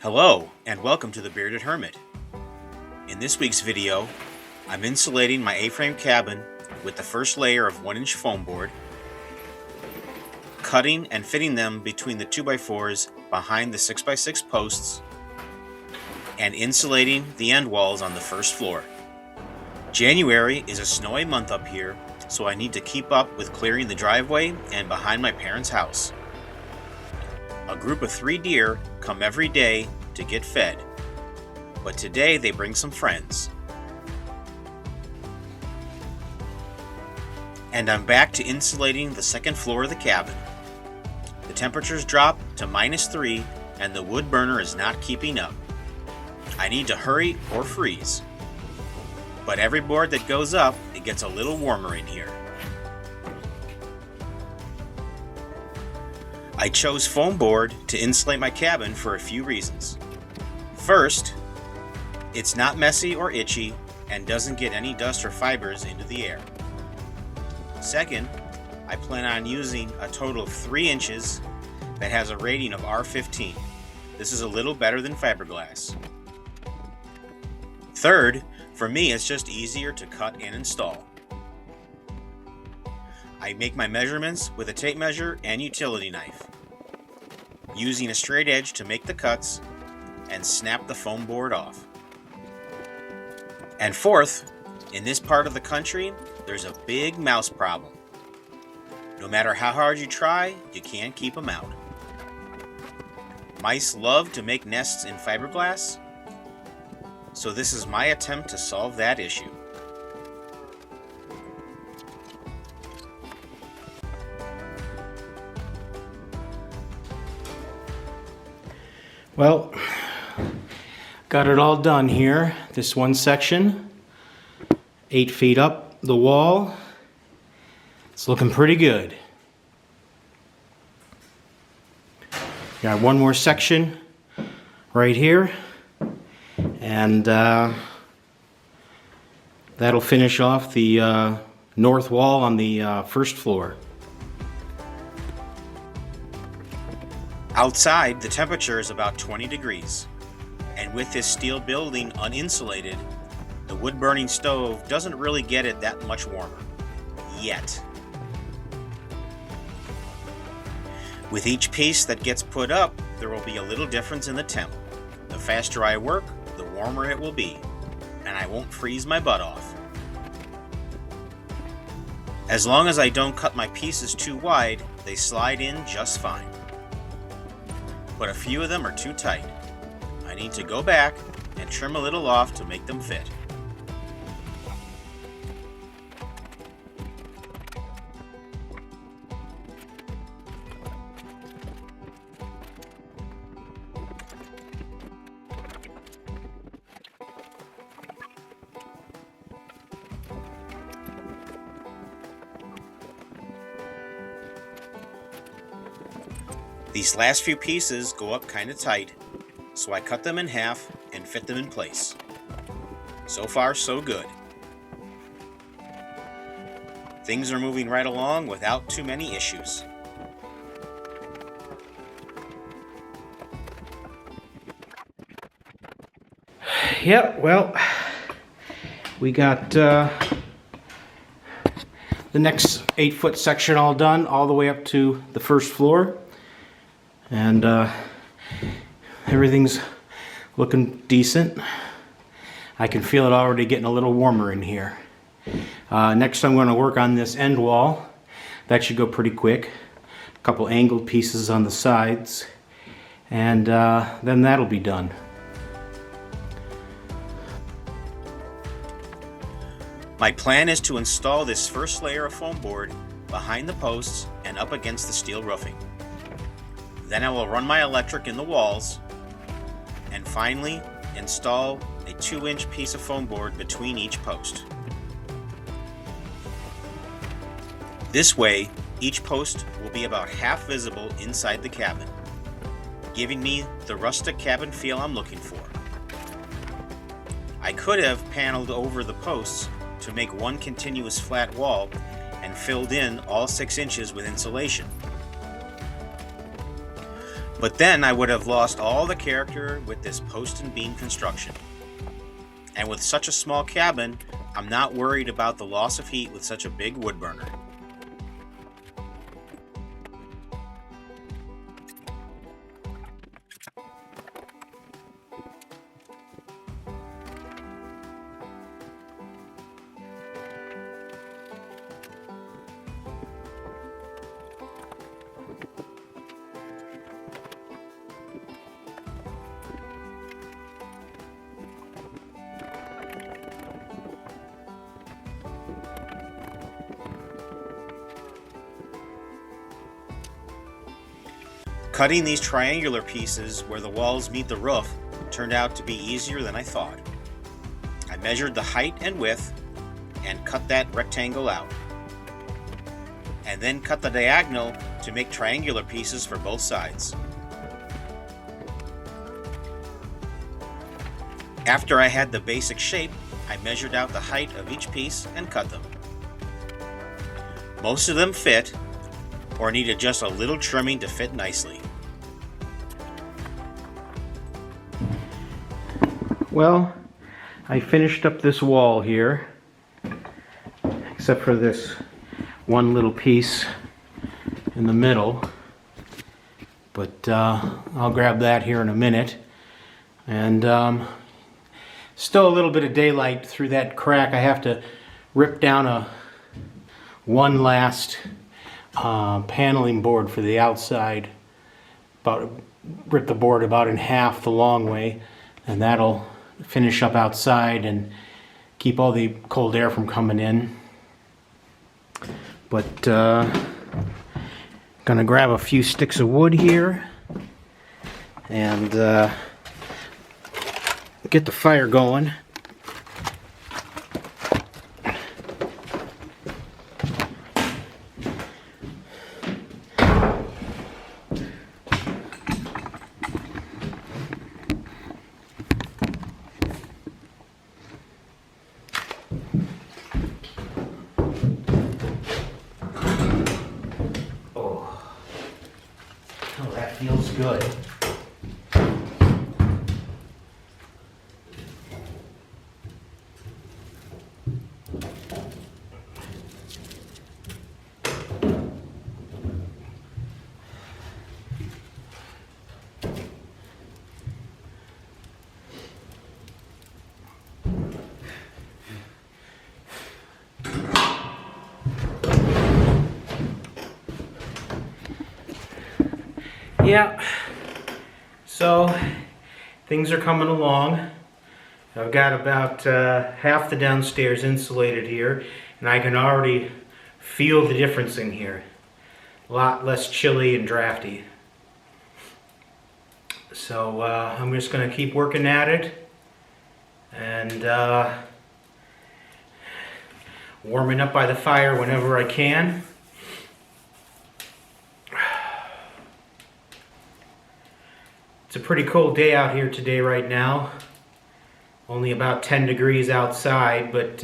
Hello, and welcome to the Bearded Hermit. In this week's video, I'm insulating my A-frame cabin with the first layer of 1-inch foam board, cutting and fitting them between the 2x4s behind the 6x6 posts, and insulating the end walls on the first floor. January is a snowy month up here, so I need to keep up with clearing the driveway and behind my parents' house. A group of 3 deer come every day to get fed, but today they bring some friends. And I'm back to insulating the second floor of the cabin. The temperatures drop to -3 and the wood burner is not keeping up. I need to hurry or freeze. But every board that goes up, it gets a little warmer in here. I chose Foamboard to insulate my cabin for a few reasons. First, it's not messy or itchy and doesn't get any dust or fibers into the air. Second, I plan on using a total of 3 inches that has a rating of R15. This is a little better than fiberglass. Third, for me it's just easier to cut and install. I make my measurements with a tape measure and utility knife, using a straight edge to make the cuts and snap the foam board off. And fourth, in this part of the country, there's a big mouse problem. No matter how hard you try, you can't keep them out. Mice love to make nests in fiberglass, so this is my attempt to solve that issue. Well, got it all done here. This one section, 8 feet up the wall. It's looking pretty good. Got one more section right here, and that'll finish off the north wall on the first floor. Outside, the temperature is about 20 degrees, and with this steel building uninsulated, the wood-burning stove doesn't really get it that much warmer. Yet. With each piece that gets put up, there will be a little difference in the temp. The faster I work, the warmer it will be, and I won't freeze my butt off. As long as I don't cut my pieces too wide, they slide in just fine. But a few of them are too tight. I need to go back and trim a little off to make them fit. These last few pieces go up kind of tight, so I cut them in half and fit them in place. So far, so good. Things are moving right along without too many issues. Yep, well, we got the next 8-foot section all done, all the way up to the first floor. And everything's looking decent. I can feel it already getting a little warmer in here. Next I'm going to work on this end wall. That should go pretty quick. A couple angled pieces on the sides, and then that'll be done. My plan is to install this first layer of foam board behind the posts and up against the steel roofing. Then I will run my electric in the walls, and finally install a 2-inch piece of foam board between each post. This way, each post will be about half visible inside the cabin, giving me the rustic cabin feel I'm looking for. I could have paneled over the posts to make one continuous flat wall and filled in all 6 inches with insulation. But then I would have lost all the character with this post and beam construction. And with such a small cabin, I'm not worried about the loss of heat with such a big wood burner. Cutting these triangular pieces where the walls meet the roof turned out to be easier than I thought. I measured the height and width and cut that rectangle out. And then cut the diagonal to make triangular pieces for both sides. After I had the basic shape, I measured out the height of each piece and cut them. Most of them fit, or needed just a little trimming to fit nicely. Well, I finished up this wall here, except for this one little piece in the middle, but I'll grab that here in a minute. And still a little bit of daylight through that crack. I have to rip down one last paneling board for the outside, rip the board about in half the long way, and that'll finish up outside and keep all the cold air from coming in. But gonna grab a few sticks of wood here and get the fire going. Oh, that feels good. Yeah, so things are coming along. I've got about half the downstairs insulated here, and I can already feel the difference in here. A lot less chilly and drafty. So I'm just going to keep working at it and warming up by the fire whenever I can. It's a pretty cold day out here today right now. Only about 10 degrees outside, but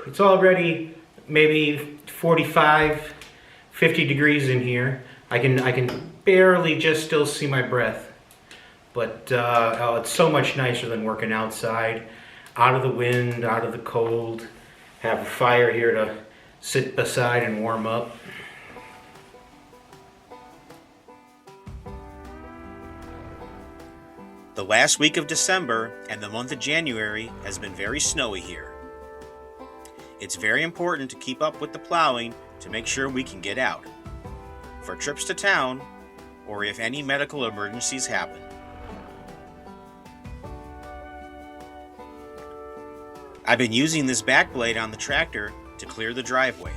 it's already maybe 45, 50 degrees in here. I can barely just still see my breath. But oh, it's so much nicer than working outside. Out of the wind, out of the cold. Have a fire here to sit beside and warm up. The last week of December and the month of January has been very snowy here. It's very important to keep up with the plowing to make sure we can get out, for trips to town, or if any medical emergencies happen. I've been using this back blade on the tractor to clear the driveway,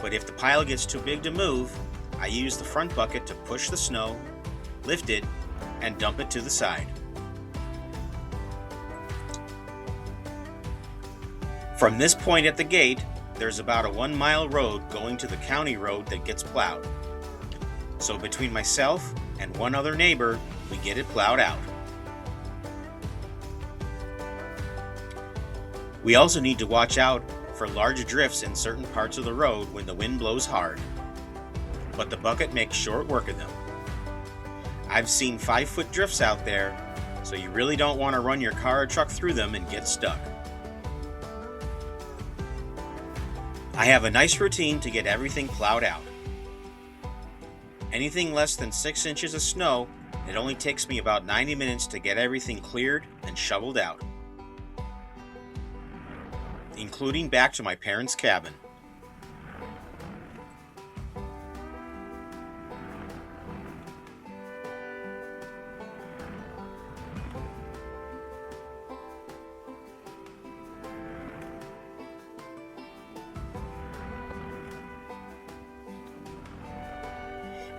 but if the pile gets too big to move, I use the front bucket to push the snow, lift it, and dump it to the side. From this point at the gate, there's about a 1 mile road going to the county road that gets plowed. So between myself and one other neighbor, we get it plowed out. We also need to watch out for large drifts in certain parts of the road when the wind blows hard, but the bucket makes short work of them. I've seen 5-foot drifts out there, so you really don't want to run your car or truck through them and get stuck. I have a nice routine to get everything plowed out. Anything less than 6 inches of snow, it only takes me about 90 minutes to get everything cleared and shoveled out, including back to my parents' cabin.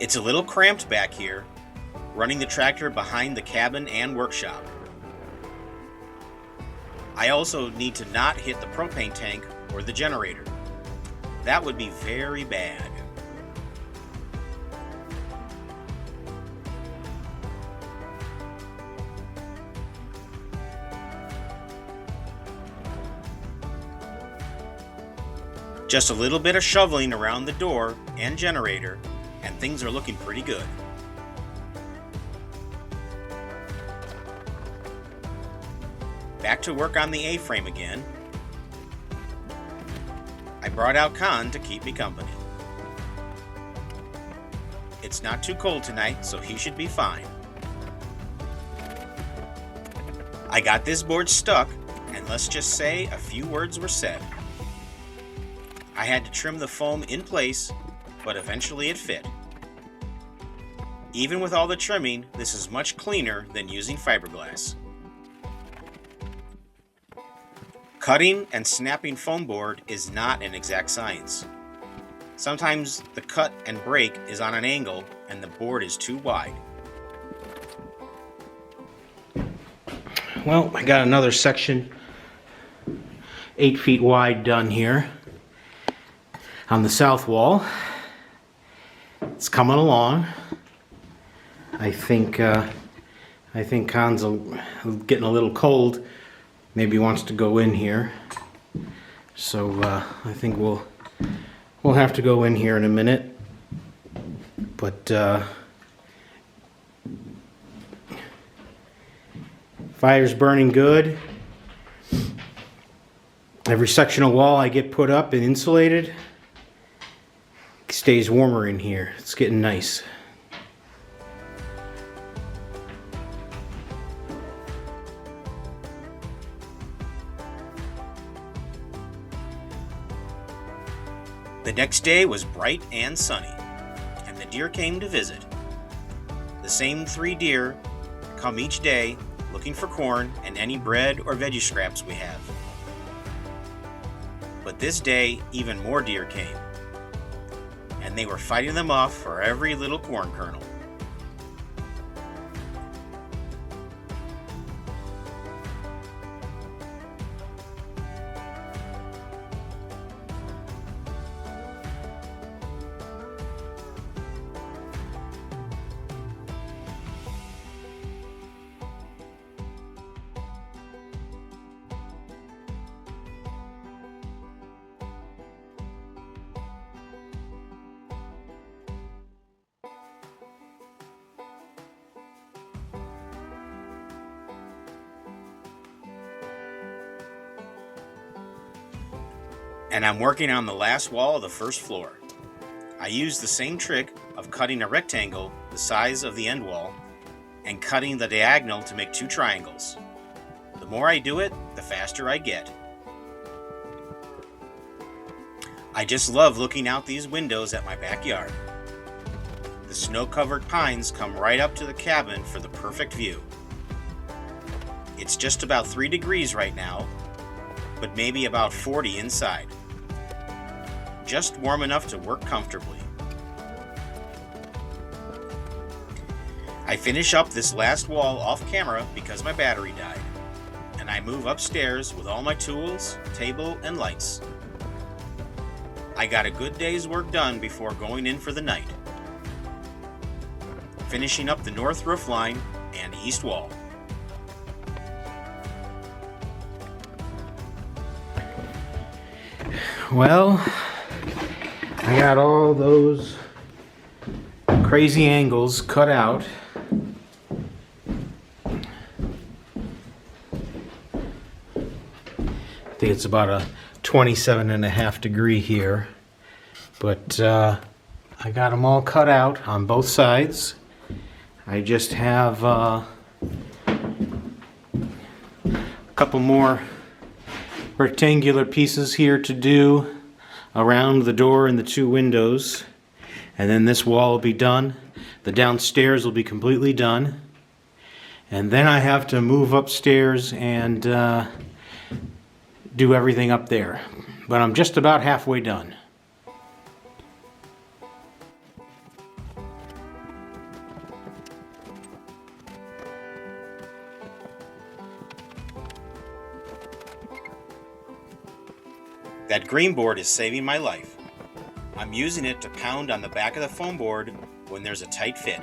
It's a little cramped back here, running the tractor behind the cabin and workshop. I also need to not hit the propane tank or the generator. That would be very bad. Just a little bit of shoveling around the door and generator, and things are looking pretty good. Back to work on the A-frame again. I brought out Con to keep me company. It's not too cold tonight, so he should be fine. I got this board stuck, and let's just say a few words were said. I had to trim the foam in place, but eventually it fit. Even with all the trimming, this is much cleaner than using fiberglass. Cutting and snapping foam board is not an exact science. Sometimes the cut and break is on an angle and the board is too wide. Well, I got another section 8 feet wide done here on the south wall. It's coming along. I think Con's getting a little cold. Maybe wants to go in here. So I think we'll have to go in here in a minute. But fire's burning good. Every section of wall I get put up and insulated stays warmer in here. It's getting nice. The next day was bright and sunny, and the deer came to visit. The same 3 deer come each day looking for corn and any bread or veggie scraps we have. But this day, even more deer came, and they were fighting them off for every little corn kernel. And I'm working on the last wall of the first floor. I use the same trick of cutting a rectangle the size of the end wall and cutting the diagonal to make 2 triangles. The more I do it, the faster I get. I just love looking out these windows at my backyard. The snow-covered pines come right up to the cabin for the perfect view. It's just about 3 degrees right now, but maybe about 40 inside. Just warm enough to work comfortably. I finish up this last wall off camera because my battery died, and I move upstairs with all my tools, table, and lights. I got a good day's work done before going in for the night, finishing up the north roof line and east wall. Well, I got all those crazy angles cut out. think it's about a 27.5 degree here. But I got them all cut out on both sides. I just have a couple more rectangular pieces here to do around the door and the two windows, and then this wall will be done. The downstairs will be completely done, and then I have to move upstairs and do everything up there, but I'm just about halfway done. That green board is saving my life. I'm using it to pound on the back of the foam board when there's a tight fit.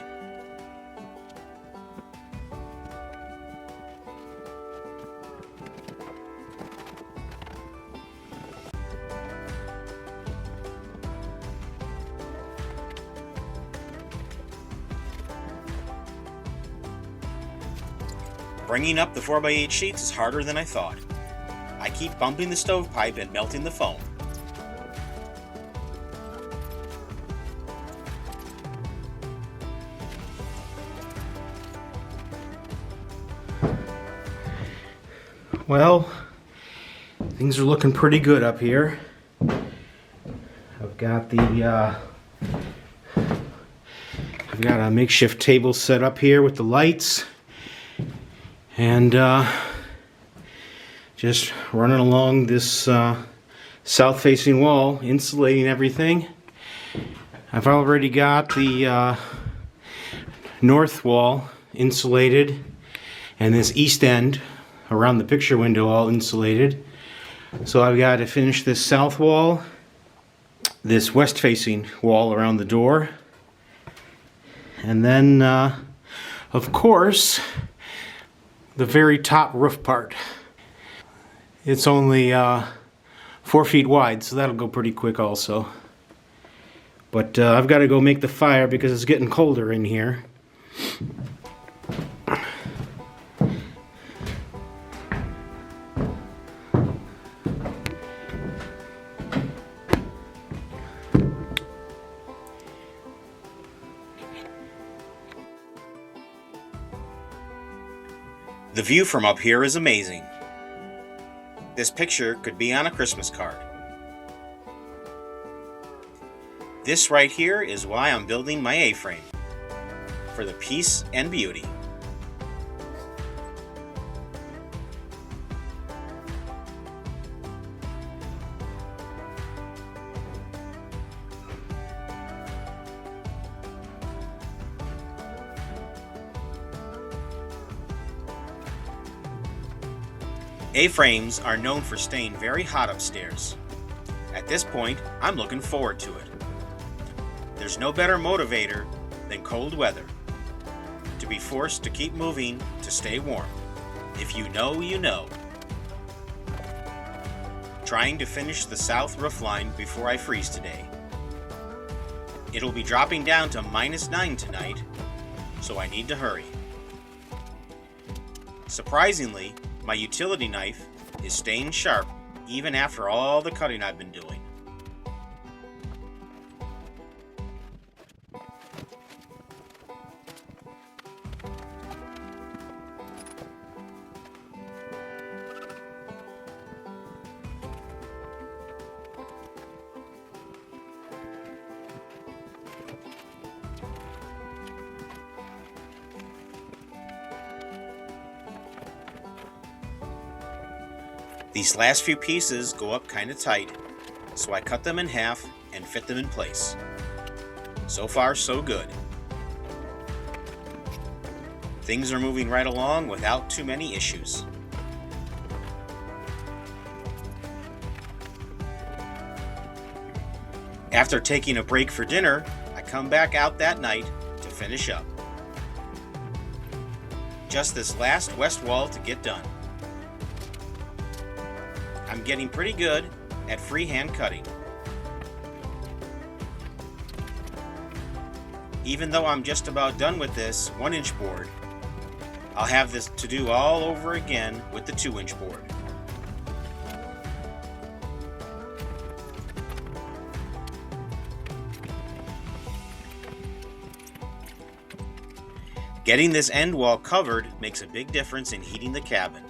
Bringing up the 4x8 sheets is harder than I thought. I keep bumping the stovepipe and melting the foam. Well, things are looking pretty good up here. I've got a makeshift table set up here with the lights, and just running along this south-facing wall, insulating everything. I've already got the north wall insulated, and this east end around the picture window all insulated. So I've got to finish this south wall, this west-facing wall around the door, and then, of course, the very top roof part. It's only 4 feet wide, so that'll go pretty quick also. But I've got to go make the fire because it's getting colder in here. The view from up here is amazing. This picture could be on a Christmas card. This right here is why I'm building my A-frame, for the peace and beauty. A-frames are known for staying very hot upstairs. At this point, I'm looking forward to it. There's no better motivator than cold weather. To be forced to keep moving to stay warm. If you know, you know. Trying to finish the south roof line before I freeze today. It'll be dropping down to -9 tonight, so I need to hurry. Surprisingly, my utility knife is staying sharp even after all the cutting I've been doing. These last few pieces go up kinda tight, so I cut them in half and fit them in place. So far, so good. Things are moving right along without too many issues. After taking a break for dinner, I come back out that night to finish up. Just this last west wall to get done. I'm getting pretty good at freehand cutting. Even though I'm just about done with this 1-inch board, I'll have this to do all over again with the 2-inch board. Getting this end wall covered makes a big difference in heating the cabin.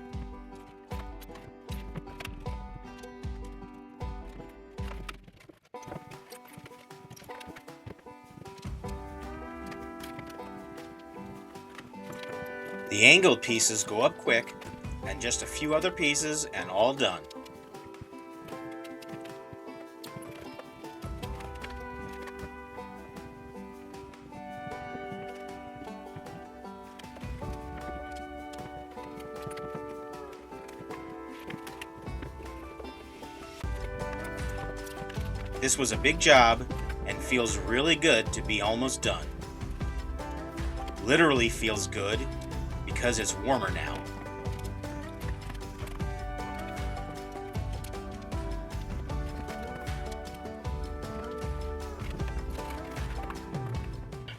The angled pieces go up quick, and just a few other pieces and all done. This was a big job and feels really good to be almost done. Literally feels good because it's warmer now.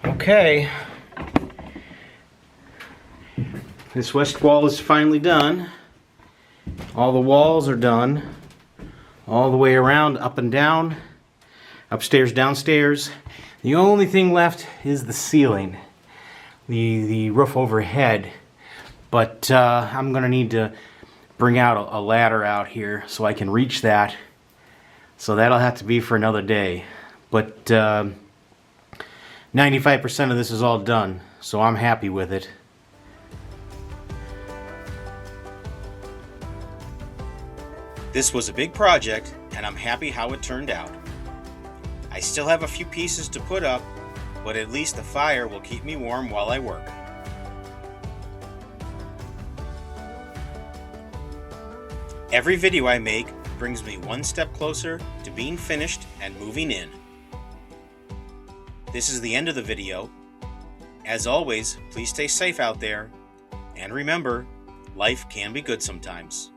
Okay. This west wall is finally done. All the walls are done. All the way around, up and down. Upstairs, downstairs. The only thing left is the ceiling, the roof overhead. But I'm gonna need to bring out a ladder out here so I can reach that. So that'll have to be for another day. But 95% of this is all done, so I'm happy with it. This was a big project, and I'm happy how it turned out. I still have a few pieces to put up, but at least the fire will keep me warm while I work. Every video I make brings me one step closer to being finished and moving in. This is the end of the video. As always, please stay safe out there, and remember, life can be good sometimes.